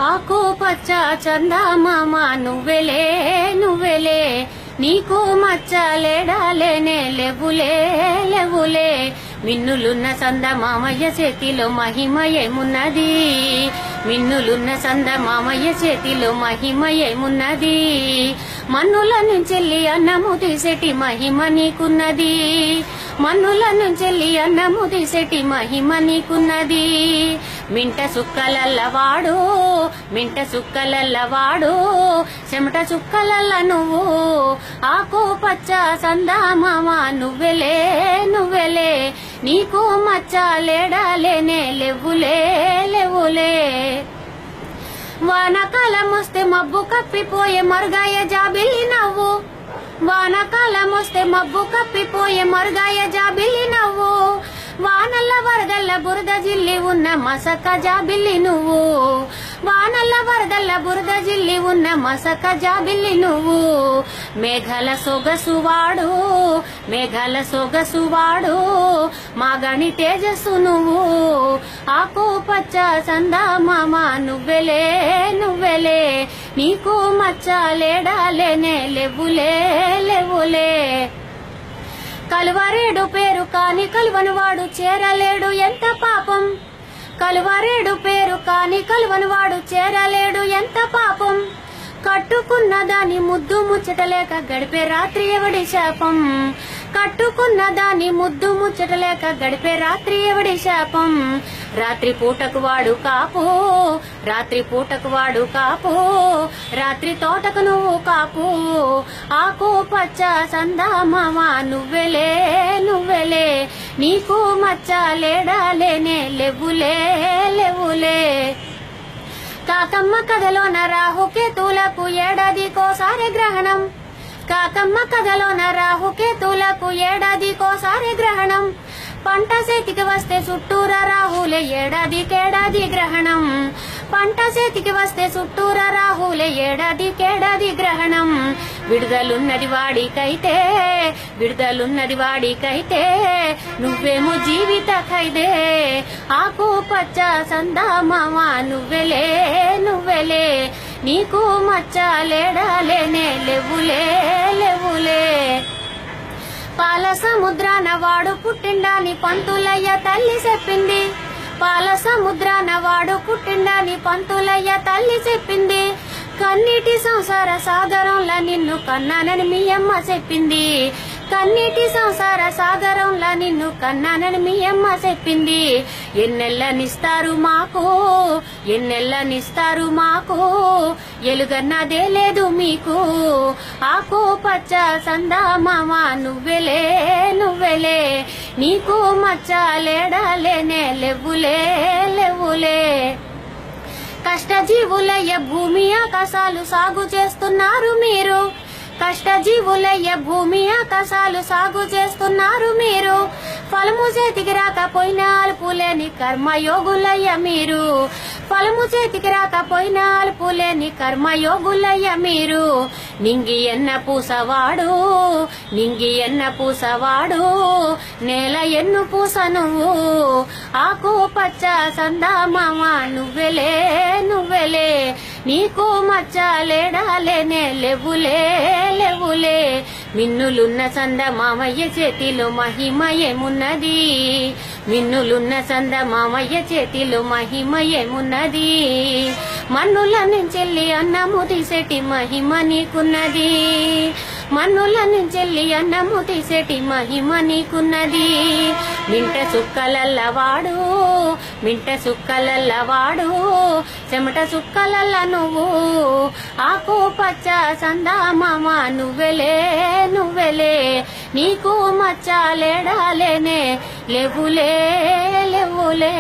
ఆకు పచ్చ చందమామ నువ్వెలే నువ్వెలే నీకు మచ్చలేడాలేనే లేవులే లేవులే మిన్నులున్న సందమామయ్య చేతిలో మహిమ ఏమున్నది మిన్నులున్న సందమామయ్య చేతిలో మహిమ ఏమున్నది మన్నుల నుంచెల్లి అన్నము తీసేటి మహిమ నీకున్నది మన్నుల నుంచెల్లి అన్నము తీసేటి మహిమ నీకున్నది మింట సుక్కలల్లవాడు మింట సుక్కలల్లవాడు చెమట చుక్కలల్ల నువ్వు ఆకు పచ్చ సందమామ నువ్వెలే నువ్వెలే నీకు మచ్చలేడాలేనే లేవులే లేవులే వానకాలం వస్తే మబ్బు కప్పిపోయే మరుగాయ జాబిల్లి నవ్వు వానకాలం వస్తే మబ్బు కప్పిపోయే మరుగాయ జాబిల్లి నవ్వు వానల్ల వరదల్ల బురద జిల్లి ఉన్న మసక జాబిల్లి నువ్వు వానల్ల వరదల్ల బురద జిల్లి ఉన్న మసక జాబిల్లి నువ్వు మేఘాల సొగసువాడు మేఘాల సొగసువాడు మాగణి తేజస్సు నువ్వు ఆకు పచ్చ సందమామ నువ్వెలే నువ్వెలే నీకు మచ్చలేడాలేనే లేవులే లేవులే కలువరేడు పేరు కాని కలువను వాడు చేరలేడు ఎంత పాపం కలువరేడు పేరు కాని కలువను వాడు చేరలేడు ఎంత పాపం కట్టుకున్న దాని ముద్దు ముచ్చటలేక గడిపే రాత్రి ఎవడి శాపం కట్టుకున్న దాని ముద్దు ముచ్చటలేక గడిపే రాత్రి ఎవడి శాపం రాత్రి పూటకు వాడు కాపు రాత్రి పూటకు వాడు కాపు రాత్రి తోటకు నువ్వు కాపు ఆకు పచ్చ సందమామ నువ్వెలే నువ్వెలే నీకు మచ్చలేడాలేనే లేవులే లేవులే కాకమ్మ కథలోన రాహుకేతులకు ఏడాదికోసారి గ్రహణం కాకమ్మ కథలోన రాహుకేతులకు ఏడాదికోసారి గ్రహణం పంట చేతికి వస్తే చుట్టూరా రాహులే ఏడాదికేడాది గ్రహణం పంట చేతికి వస్తే చుట్టూరా రాహులే ఏడాదికేడాది గ్రహణం విడుదలున్నది వాడికైతే విడుదలున్నది వాడికైతే నువ్వేమో జీవిత ఖైదే ఆకు పచ్చ సందమామ నువ్వెలే నువ్వెలే నీకు మచ్చలేడాలేనే లేవులే లేవులే పాల సముద్రాన వాడు పుట్టిండాని పంతులయ్య తల్లి చెప్పింది పాల సముద్రాన వాడు పుట్టిండాని పంతులయ్య తల్లి చెప్పింది కన్నీటి సంసార సాగరంలా నిన్ను కన్నానని మీ అమ్మ చెప్పింది కన్నీటి సంసార సాగరంలా నిన్ను కన్నానని మీ అమ్మ చెప్పింది ఎన్నెళ్ళనిస్తారు మాకు ఎన్నెళ్ళనిస్తారు మాకు ఎలుగన్నదే లేదు మీకు ఆకు పచ్చ సందమామ నువ్వెలే నువ్వెలే నీకు మచ్చలేడాలేనే లేవులే లేవులే కష్టజీవులయ్య భూమి ఆకాశాలు సాగు చేస్తున్నారు మీరు కష్టజీవులయ్య భూమి ఆకాశాలు సాగు చేస్తున్నారు మీరు ఫలము చేతికి రాకపోయినా అల్పులేని కర్మయోగులయ్య మీరు ఫలము చేతికి రాకపోయినా అల్పులేని కర్మయోగులయ్య మీరు నింగి ఎన్న పూసవాడు నింగి ఎన్న పూసవాడు నేల ఎన్ను పూస నువ్వు ఆకు పచ్చ సందమామ నువ్వెలే నువ్వెలే నీకు మచ్చలేడాలేనే లేవులే లేవులే మిన్నులున్న సందమామయ్య చేతిలో మహిమ ఏమున్నది మిన్నులున్న సందమామయ్య చేతిలో మహిమ ఏమున్నది మన్నుల నుంచెల్లి అన్నము తీసేటి మహిమ నీకున్నది మన్నుల నుంచెల్లి అన్నము తీసేటి మహిమ నీకున్నది మింట సుక్కలల్లవాడు మింట సుక్కలల్లవాడు చెమట సుక్కలల్ల నువ్వు ఆకు పచ్చ సందమామ నువ్వెలే నువ్వెలే నీకు మచ్చలేడాలేనే లేవులే లేవులే